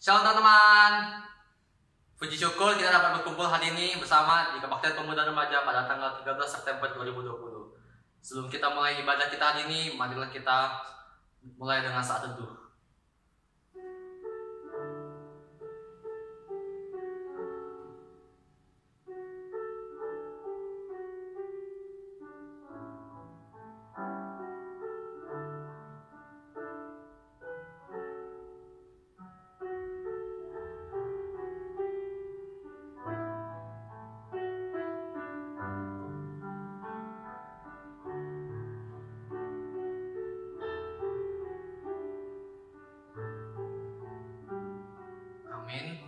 Shalom teman-teman. Puji syukur kita dapat berkumpul hari ini bersama di Kebaktian Pemuda Remaja pada tanggal 13 September 2020. Sebelum kita mulai ibadah kita hari ini, marilah kita mulai dengan saat teduh. Amin.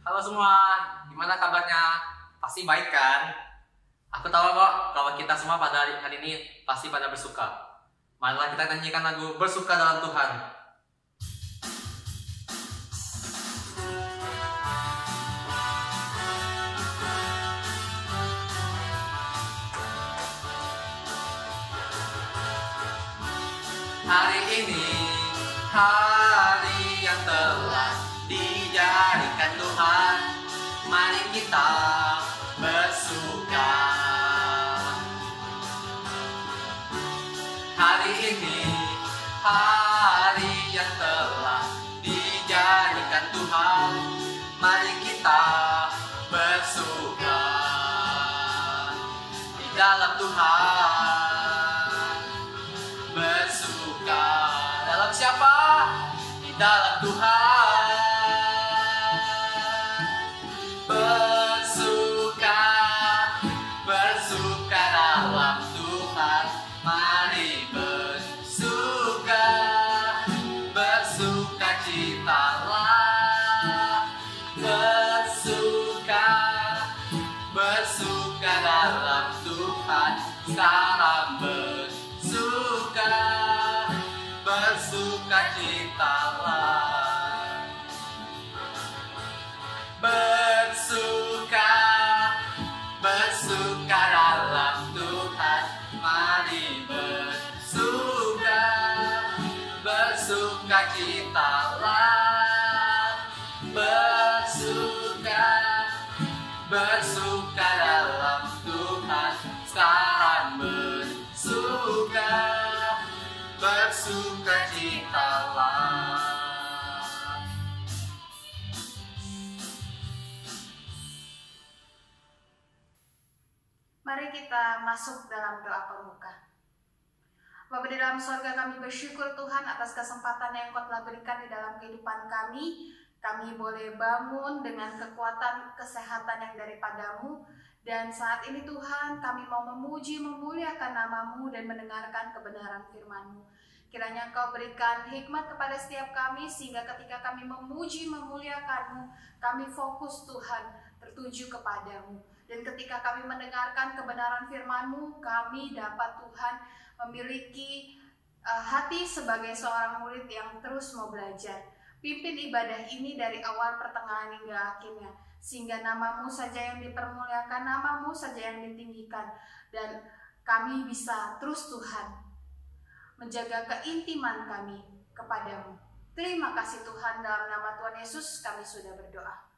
Halo semua, gimana kabarnya? Pasti baik kan? Aku tahu kok kalau kita semua pada hari ini pasti pada bersuka. Marilah kita nyanyikan lagu Bersuka Dalam Tuhan. Hari ini hari yang telah dijadikan Tuhan, mari kita bersuka. Hari ini hari yang telah dijadikan Tuhan, mari kita bersuka di dalam Tuhan. Bersuka dalam siapa? Di dalam Tuhan. Bersuka, bersuka dalam Tuhan. Mari bersuka, bersuka citalah. Bersuka, bersuka dalam Tuhan. Sekarang bersuka, bersuka citalah. Bersuka, bersuka dalam Tuhan. Mari bersuka, bersuka citalah. Bersuka, bersuka dalam Tuhan. Sekarang bersuka, bersuka citalah. Mari kita masuk dalam doa pembuka. Bapa di dalam sorga, kami bersyukur Tuhan atas kesempatan yang Engkau telah berikan di dalam kehidupan kami. Kami boleh bangun dengan kekuatan kesehatan yang daripadamu. Dan saat ini Tuhan, kami mau memuji, memuliakan nama-Mu dan mendengarkan kebenaran firman-Mu. Kiranya Engkau berikan hikmat kepada setiap kami, sehingga ketika kami memuji, memuliakan-Mu, kami fokus Tuhan, tertuju kepadamu. Dan ketika kami mendengarkan kebenaran firman-Mu, kami dapat Tuhan memiliki hati sebagai seorang murid yang terus mau belajar. Pimpin ibadah ini dari awal, pertengahan hingga akhirnya, sehingga nama-Mu saja yang dipermuliakan, nama-Mu saja yang ditinggikan, dan kami bisa terus Tuhan menjaga keintiman kami kepadamu. Terima kasih Tuhan, dalam nama Tuhan Yesus kami sudah berdoa.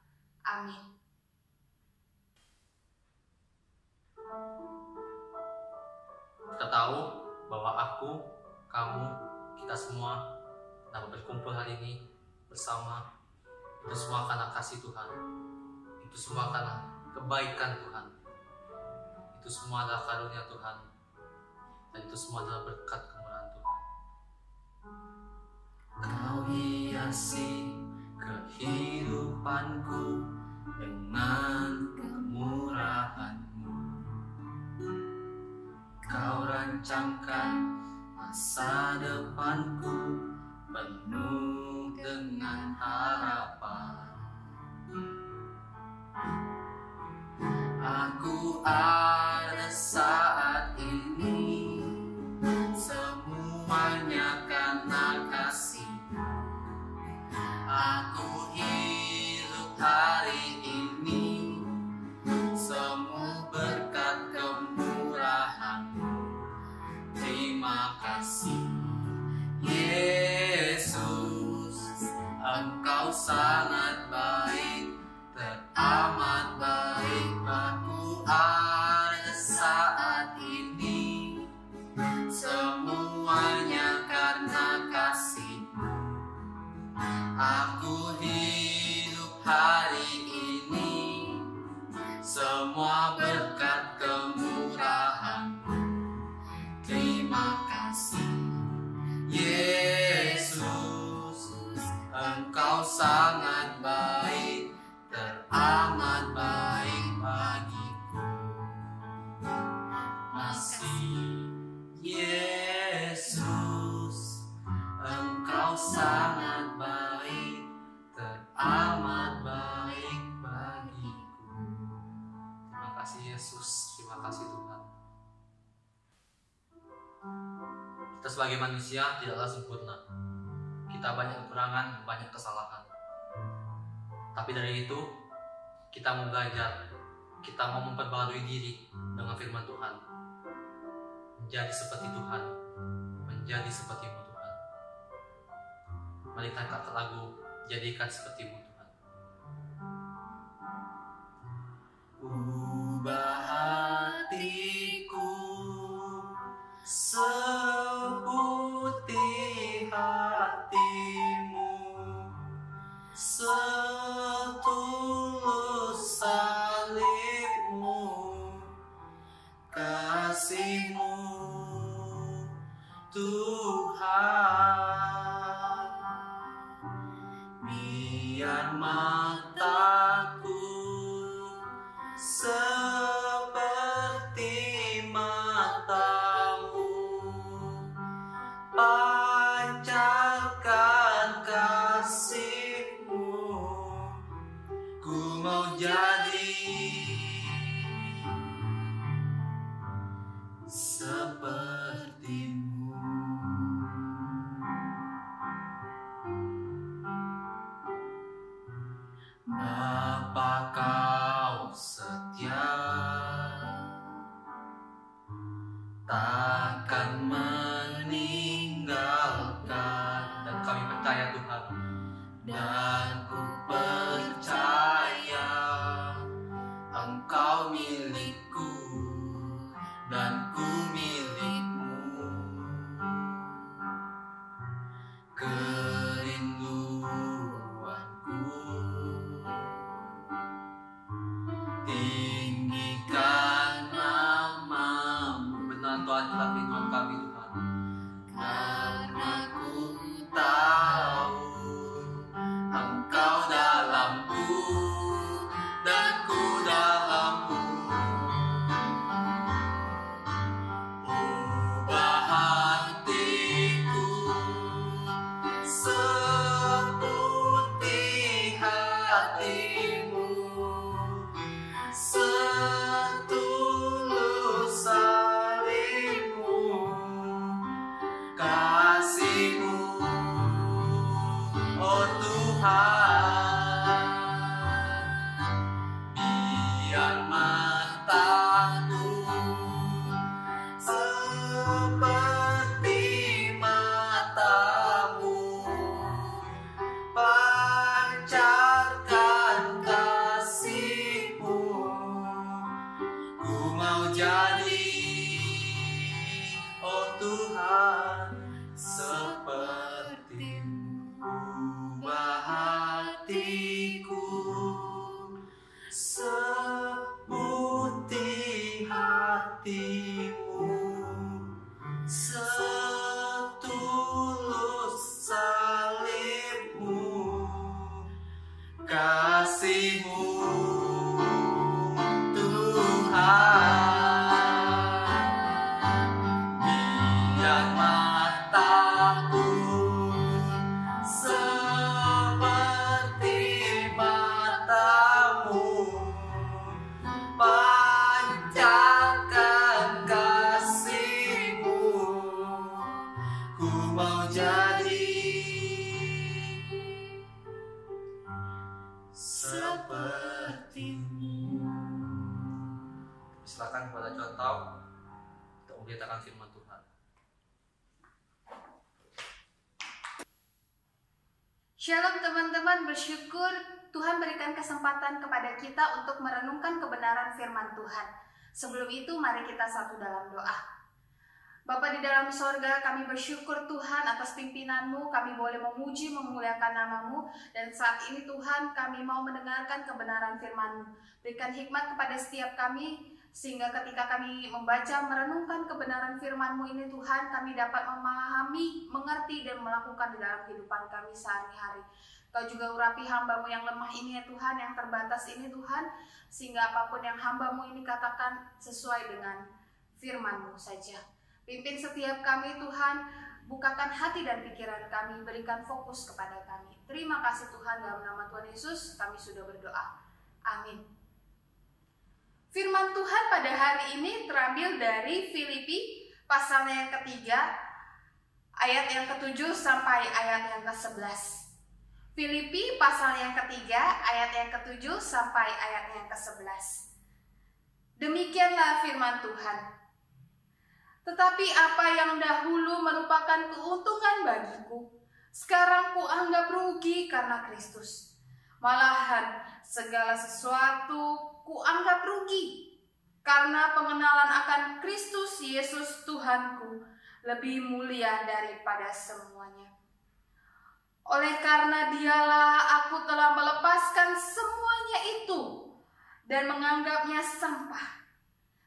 Amin. Kita tahu bahwa aku, kamu, kita semua dapat berkumpul hari ini bersama. Itu semua karena kasih Tuhan. Itu semua karena kebaikan Tuhan. Itu semua adalah karunia Tuhan. Dan itu semua adalah berkat kemurahan Tuhan. Kau hiasi kehidupanku dengan kemurahan-Mu. Kau rancangkan masa depanku penuh dengan harapan. Aku ada saat ini, semuanya karena kasih-Mu. Aku hidup hari ini, semua berkat kemurahan-Mu. Terima kasih Yesus. sangat baik, teramat baik. Aku ada saat ini, semuanya karena kasih-Mu. Aku hidup hari ini, semua berkat kemurahan-Mu. Terima kasih Yesus, Engkau sangat baik, teramat baik bagiku. Masih Yesus, Engkau sangat baik, teramat baik bagiku. Terima kasih Yesus, terima kasih Tuhan. Kita sebagai manusia tidaklah sempurna. Kita banyak kekurangan, banyak kesalahan. Tapi dari itu, kita mau belajar, kita mau memperbarui diri dengan firman Tuhan. Menjadi seperti Tuhan, menjadi seperti-Mu Tuhan. Mari kita angkat lagu, jadikan seperti-Mu Tuhan. Ubah hatiku seputih hati-Mu, setulus salib-Mu, kasih-Mu Tuhan. Biar mataku seperti mata-Mu, pancarkan kasih-Mu. Ku mau jadi seperti-Mu. Bapa, Kau setia, takkan meninggalkan. Dan kami percaya Tuhan, dan ku percaya Engkau milikku dan ku milik-Mu. Kerinduanku tinggikan nama-Mu. Benar Tuhan, itulah rinduan kami Tuhan. Karena ku tahu Engkau dalam-Ku dan ku dalam-Mu. Ubah hatiku seputih hati-Mu, setulus salib-Mu, kasih-Mu, oh Tuhan. Biar mataku seperti mata-Mu, pancarkan kasih-Mu. Ku mau jadi, oh Tuhan, seperti-Mu. Ubah hatiku seputih hati-Mu, setulus salib-Mu, kasih-Mu Tuhan. Biar mataku seperti mata-Mu, pancarkan kasih-Mu. Ku mau jadi seperti-Mu. Silakan kepada contoh untuk memberitakan firman Tuhan. Shalom teman-teman, bersyukur Tuhan berikan kesempatan kepada kita untuk merenungkan kebenaran firman Tuhan. Sebelum itu mari kita satu dalam doa. Bapa di dalam sorga, kami bersyukur Tuhan atas pimpinan-Mu, kami boleh memuji, memuliakan nama-Mu, dan saat ini Tuhan kami mau mendengarkan kebenaran firman-Mu. Berikan hikmat kepada setiap kami, sehingga ketika kami membaca, merenungkan kebenaran firman-Mu ini Tuhan, kami dapat memahami, mengerti, dan melakukan di dalam kehidupan kami sehari-hari. Kau juga urapi hamba-Mu yang lemah ini ya Tuhan, yang terbatas ini Tuhan, sehingga apapun yang hamba-Mu ini katakan sesuai dengan firman-Mu saja. Pimpin setiap kami Tuhan, bukakan hati dan pikiran kami, berikan fokus kepada kami. Terima kasih Tuhan, dalam nama Tuhan Yesus kami sudah berdoa. Amin. Firman Tuhan pada hari ini terambil dari Filipi pasalnya yang ketiga, ayat yang ke-7 sampai ayat yang ke-11. Filipi pasal yang ketiga, ayat yang ke-7 sampai ayat yang ke-11. Demikianlah firman Tuhan. Tetapi apa yang dahulu merupakan keuntungan bagiku, sekarang kuanggap rugi karena Kristus. Malahan segala sesuatu kuanggap rugi karena pengenalan akan Kristus Yesus Tuhanku lebih mulia daripada semuanya. Oleh karena Dialah aku telah melepaskan semuanya itu dan menganggapnya sampah,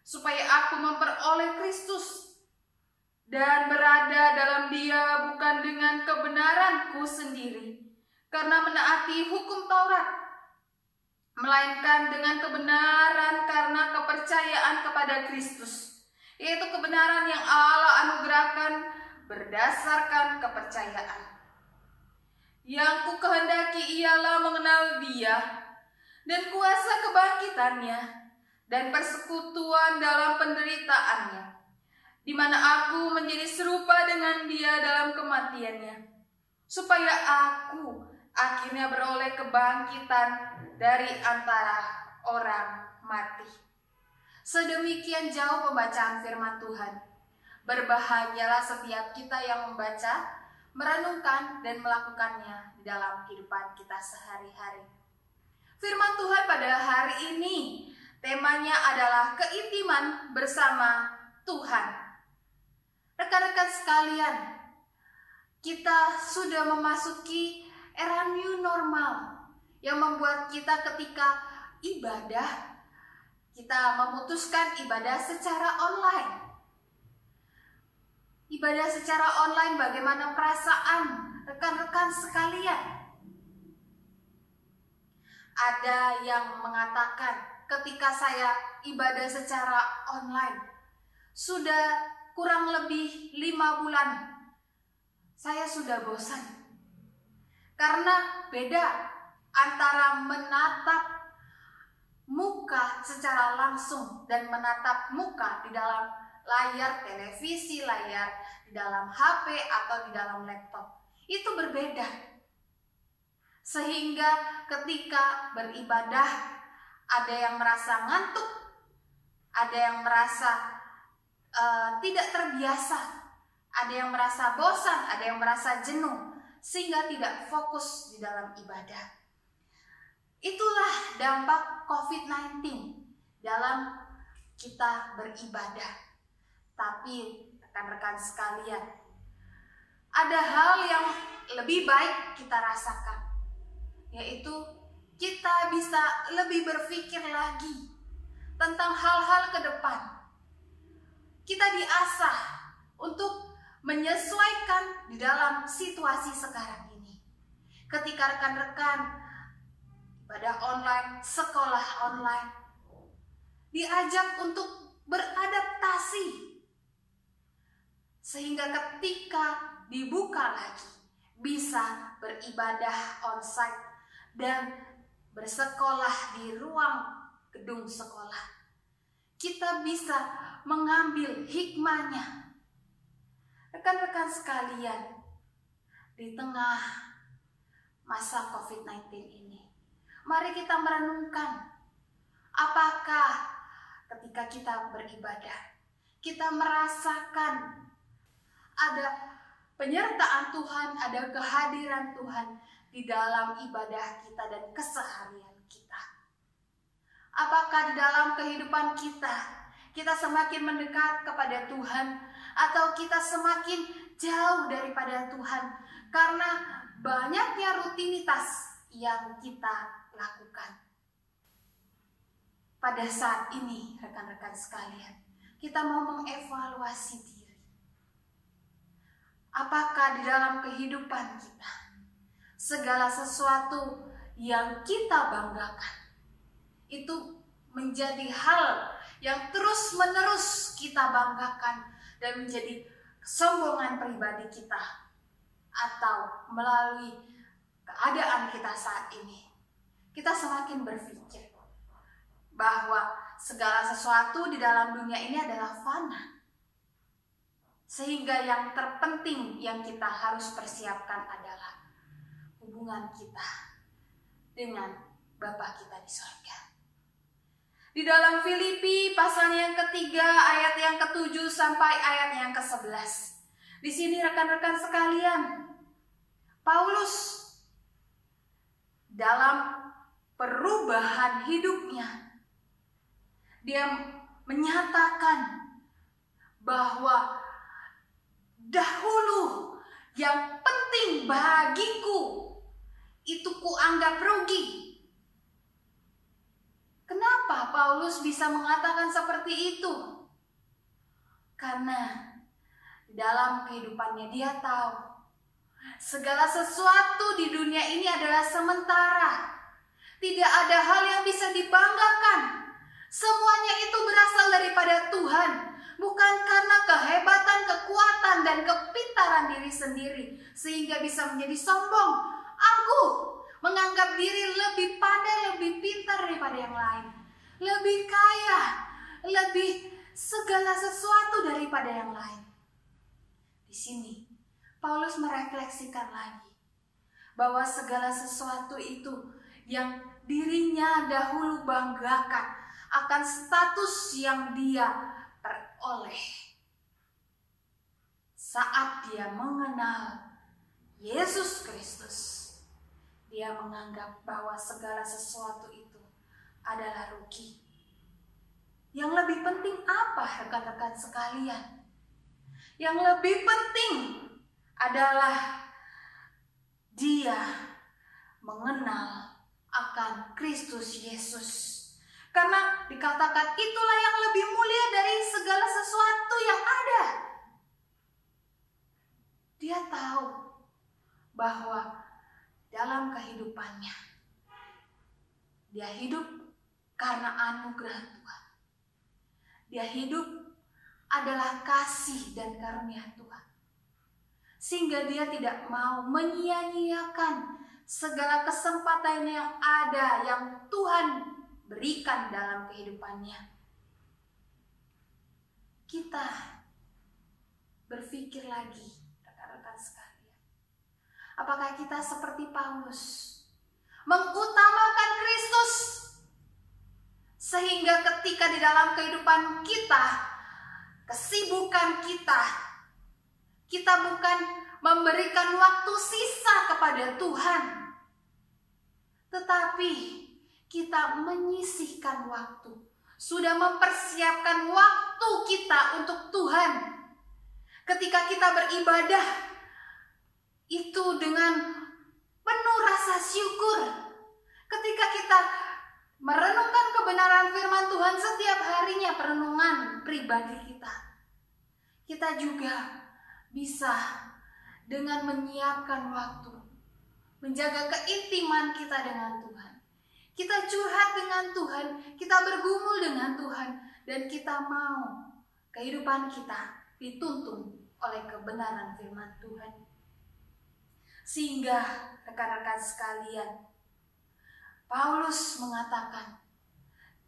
supaya aku memperoleh Kristus dan berada dalam Dia bukan dengan kebenaranku sendiri karena menaati hukum Taurat, melainkan dengan kebenaran karena kepercayaan kepada Kristus, yaitu kebenaran yang Allah anugerahkan berdasarkan kepercayaan. Yang ku kehendaki ialah mengenal Dia dan kuasa kebangkitannya dan persekutuan dalam penderitaannya, di mana aku menjadi serupa dengan Dia dalam kematiannya, supaya aku akhirnya beroleh kebangkitan dari antara orang mati. Sedemikian jauh pembacaan firman Tuhan. Berbahagialah setiap kita yang membaca, merenungkan, dan melakukannya di dalam kehidupan kita sehari-hari. Firman Tuhan pada hari ini temanya adalah keintiman bersama Tuhan. Rekan-rekan sekalian, kita sudah memasuki era new normal yang membuat kita ketika ibadah, kita memutuskan ibadah secara online. Ibadah secara online, bagaimana perasaan rekan-rekan sekalian? Ada yang mengatakan ketika saya ibadah secara online, sudah kurang lebih 5 bulan, saya sudah bosan. Karena beda antara menatap muka secara langsung dan menatap muka di dalam layar televisi, layar di dalam HP atau di dalam laptop. Itu berbeda. Sehingga ketika beribadah, ada yang merasa ngantuk, ada yang merasa tidak terbiasa, ada yang merasa bosan, ada yang merasa jenuh, sehingga tidak fokus di dalam ibadah. Itulah dampak COVID-19 dalam kita beribadah. Tapi rekan-rekan sekalian, ada hal yang lebih baik kita rasakan, yaitu kita bisa lebih berpikir lagi tentang hal-hal ke depan. Kita diasah untuk menyesuaikan di dalam situasi sekarang ini. Ketika rekan-rekan ibadah online, sekolah online, diajak untuk beradaptasi. Sehingga ketika dibuka lagi, bisa beribadah onsite dan bersekolah di ruang gedung sekolah. Kita bisa mengambil hikmahnya. Rekan-rekan sekalian, di tengah masa COVID-19 ini, mari kita merenungkan apakah ketika kita beribadah, kita merasakan ada penyertaan Tuhan, ada kehadiran Tuhan di dalam ibadah kita dan keseharian kita? Apakah di dalam kehidupan kita semakin mendekat kepada Tuhan, atau kita semakin jauh daripada Tuhan karena banyaknya rutinitas yang kita lakukan? Pada saat ini, rekan-rekan sekalian, kita mau mengevaluasi diri. Apakah di dalam kehidupan kita segala sesuatu yang kita banggakan itu menjadi hal yang terus-menerus kita banggakan dan menjadi kesombongan pribadi kita, atau melalui keadaan kita saat ini kita semakin berpikir bahwa segala sesuatu di dalam dunia ini adalah fana, sehingga yang terpenting yang kita harus persiapkan adalah hubungan kita dengan Bapa kita di surga. Di dalam Filipi pasal yang ketiga ayat yang ke-7 sampai ayat yang ke-11. Di sini rekan-rekan sekalian, Paulus dalam perubahan hidupnya, dia menyatakan bahwa dahulu yang penting bagiku itu kuanggap rugi. Kenapa Paulus bisa mengatakan seperti itu? Karena dalam kehidupannya dia tahu segala sesuatu di dunia ini adalah sementara. Tidak ada hal yang bisa dibanggakan. Semuanya itu berasal daripada Tuhan, bukan karena kehebatan, kekuatan, dan kepintaran diri sendiri sehingga bisa menjadi sombong, angkuh, menganggap diri lebih pandai, lebih pintar daripada yang lain, lebih kaya, lebih segala sesuatu daripada yang lain. Di sini Paulus merefleksikan lagi bahwa segala sesuatu itu yang dirinya dahulu banggakan akan status yang dia peroleh saat dia mengenal Yesus Kristus. Dia menganggap bahwa segala sesuatu itu adalah rugi. Yang lebih penting apa, rekan-rekan sekalian? Yang lebih penting adalah dia mengenal akan Kristus Yesus. Karena dikatakan itulah yang lebih mulia dari segala sesuatu yang ada. Dia tahu bahwa dalam kehidupannya dia hidup karena anugerah Tuhan. Dia hidup adalah kasih dan karunia Tuhan. Sehingga dia tidak mau menyia-nyiakan segala kesempatan yang ada yang Tuhan berikan dalam kehidupannya. Kita berpikir lagi, rekan-rekan sekalian. Apakah kita seperti Paulus, mengutamakan Kristus, sehingga ketika di dalam kehidupan kita, kesibukan kita bukan memberikan waktu sisa kepada Tuhan, tetapi kita menyisihkan waktu, sudah mempersiapkan waktu kita untuk Tuhan. Ketika kita beribadah, itu dengan penuh rasa syukur. Ketika kita merenungkan kebenaran firman Tuhan setiap harinya, perenungan pribadi kita juga bisa dengan menyiapkan waktu, menjaga keintiman kita dengan Tuhan. Kita curhat dengan Tuhan, kita bergumul dengan Tuhan, dan kita mau kehidupan kita dituntun oleh kebenaran firman Tuhan. Sehingga rekan-rekan sekalian, Paulus mengatakan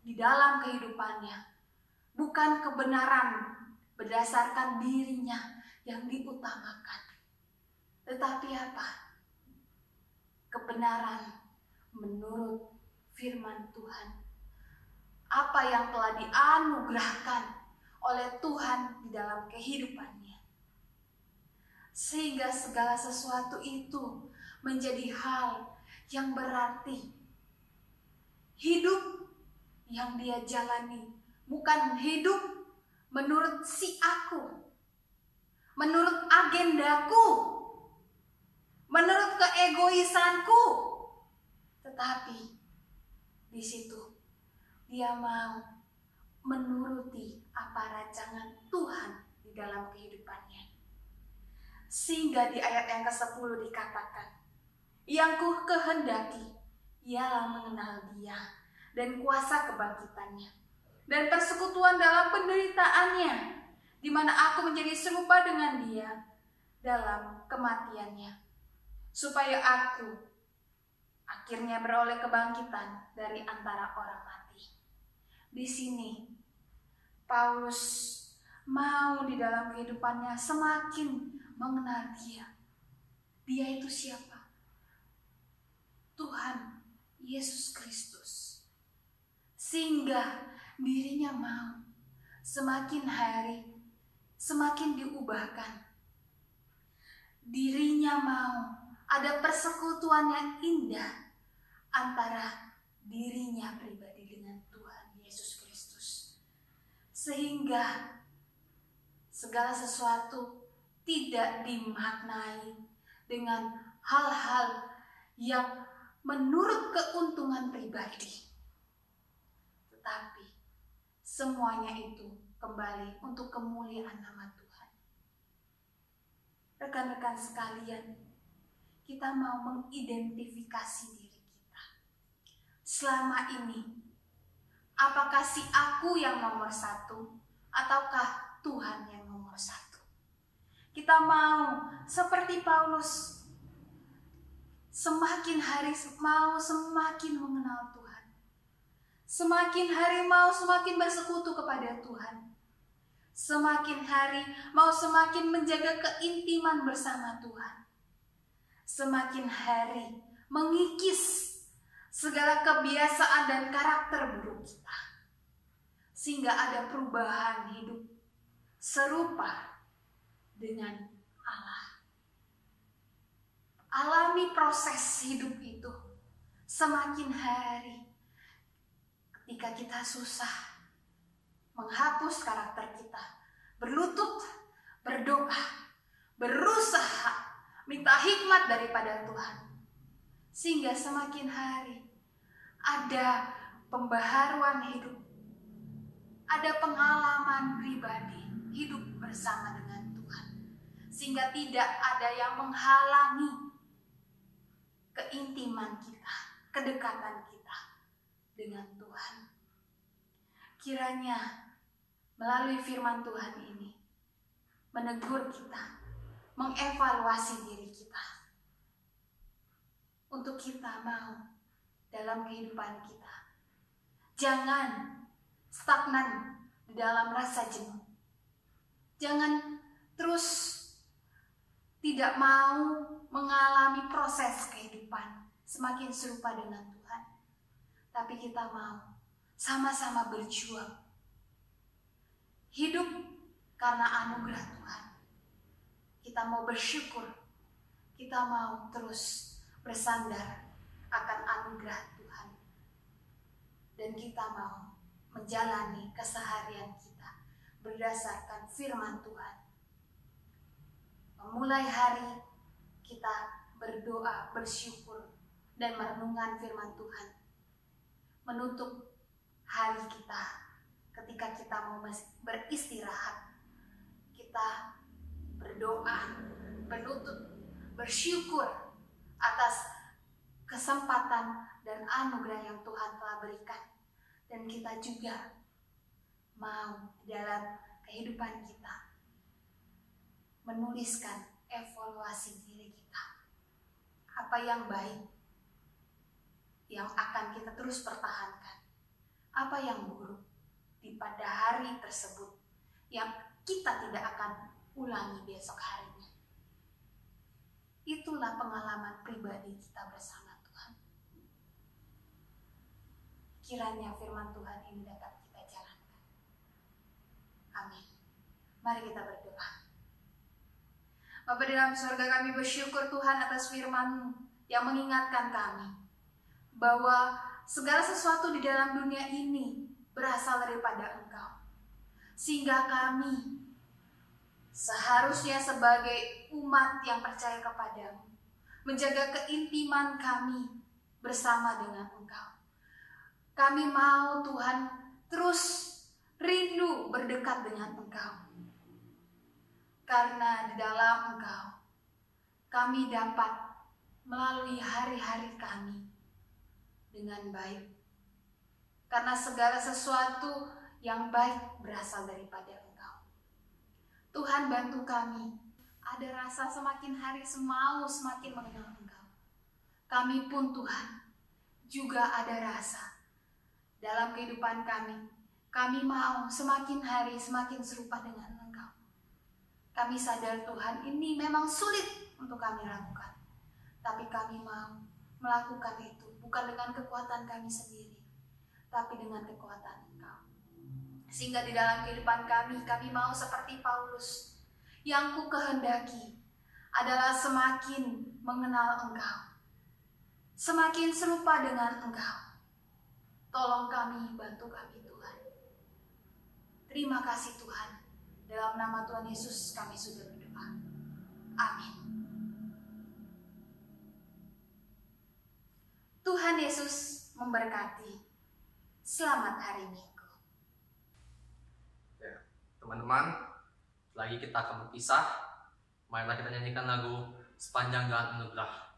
di dalam kehidupannya bukan kebenaran berdasarkan dirinya yang diutamakan, tetapi apa? Kebenaran menurut firman Tuhan. Apa yang telah dianugerahkan oleh Tuhan di dalam kehidupannya. Sehingga segala sesuatu itu menjadi hal yang berarti. Hidup yang dia jalani bukan hidup menurut si aku, menurut agendaku, menurut keegoisanku, tetapi di situ dia mau menuruti apa rancangan Tuhan di dalam kehidupannya. Sehingga di ayat yang ke-10 dikatakan, yang ku kehendaki ialah mengenal Dia dan kuasa kebangkitannya dan persekutuan dalam penderitaannya, di mana aku menjadi serupa dengan Dia dalam kematiannya, supaya aku akhirnya beroleh kebangkitan dari antara orang mati. Di sini Paulus mau di dalam kehidupannya semakin mengenal Dia. Dia itu siapa? Tuhan Yesus Kristus. Sehingga dirinya mau semakin hari semakin diubahkan. Dirinya mau ada persekutuan yang indah antara dirinya pribadi dengan Tuhan Yesus Kristus. Sehingga segala sesuatu tidak dimaknai dengan hal-hal yang menurut keuntungan pribadi, tetapi semuanya itu kembali untuk kemuliaan nama Tuhan. Rekan-rekan sekalian, kita mau mengidentifikasi diri kita. Selama ini, apakah si aku yang nomor satu, ataukah Tuhan yang nomor satu? Kita mau seperti Paulus, semakin hari mau semakin mengenal Tuhan. Semakin hari mau semakin bersekutu kepada Tuhan. Semakin hari mau semakin menjaga keintiman bersama Tuhan. Semakin hari mengikis segala kebiasaan dan karakter buruk kita. Sehingga ada perubahan hidup serupa dengan Allah. Alami proses hidup itu semakin hari. Ketika kita susah, menghapus karakter kita, berlutut, berdoa, berusaha, minta hikmat daripada Tuhan. Sehingga semakin hari ada pembaharuan hidup, ada pengalaman pribadi hidup bersama dengan Tuhan. Sehingga tidak ada yang menghalangi keintiman kita, kedekatan kita dengan Tuhan. Kiranya melalui firman Tuhan ini menegur kita, mengevaluasi diri kita, untuk kita mau dalam kehidupan kita jangan stagnan di dalam rasa jenuh. Jangan terus tidak mau mengalami proses kehidupan semakin serupa dengan Tuhan. Tapi kita mau sama-sama berjuang. Hidup karena anugerah Tuhan. Kita mau bersyukur. Kita mau terus bersandar akan anugerah Tuhan. Dan kita mau menjalani keseharian kita berdasarkan firman Tuhan. Memulai hari kita berdoa, bersyukur, dan merenungkan firman Tuhan. Menutup hari kita ketika kita mau beristirahat, kita berdoa, berlutut, bersyukur atas kesempatan dan anugerah yang Tuhan telah berikan. Dan kita juga mau dalam kehidupan kita menuliskan evaluasi diri kita. Apa yang baik yang akan kita terus pertahankan, apa yang buruk di pada hari tersebut yang kita tidak akan ulangi besok harinya. Itulah pengalaman pribadi kita bersama Tuhan. Kiranya firman Tuhan ini dapat kita jalankan. Amin. Mari kita berdoa. Bapa di dalam surga, kami bersyukur Tuhan atas firman-Mu yang mengingatkan kami bahwa segala sesuatu di dalam dunia ini berasal daripada Engkau. Sehingga kami seharusnya sebagai umat yang percaya kepadamu, menjaga keintiman kami bersama dengan Engkau. Kami mau Tuhan terus rindu berdekat dengan Engkau. Karena di dalam Engkau, kami dapat melalui hari-hari kami dengan baik. Karena segala sesuatu yang baik berasal daripada Engkau. Tuhan, bantu kami. Ada rasa semakin hari mau semakin mengenal Engkau. Kami pun Tuhan juga ada rasa dalam kehidupan kami. Kami mau semakin hari semakin serupa dengan Engkau. Kami sadar Tuhan, ini memang sulit untuk kami lakukan. Tapi kami mau melakukan itu bukan dengan kekuatan kami sendiri, tapi dengan kekuatan Engkau. Sehingga di dalam kehidupan kami mau seperti Paulus. Yang ku kehendaki adalah semakin mengenal Engkau, semakin serupa dengan Engkau. Tolong kami, bantu kami Tuhan. Terima kasih Tuhan. Dalam nama Tuhan Yesus kami sudah berdoa. Amin. Tuhan Yesus memberkati. Selamat hari Minggu. Ya, teman-teman, lagi kita akan berpisah. Marilah kita nyanyikan lagu Sepanjang Jalan Anugerah.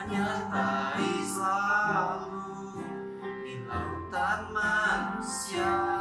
Menyertai selalu di lautan manusia.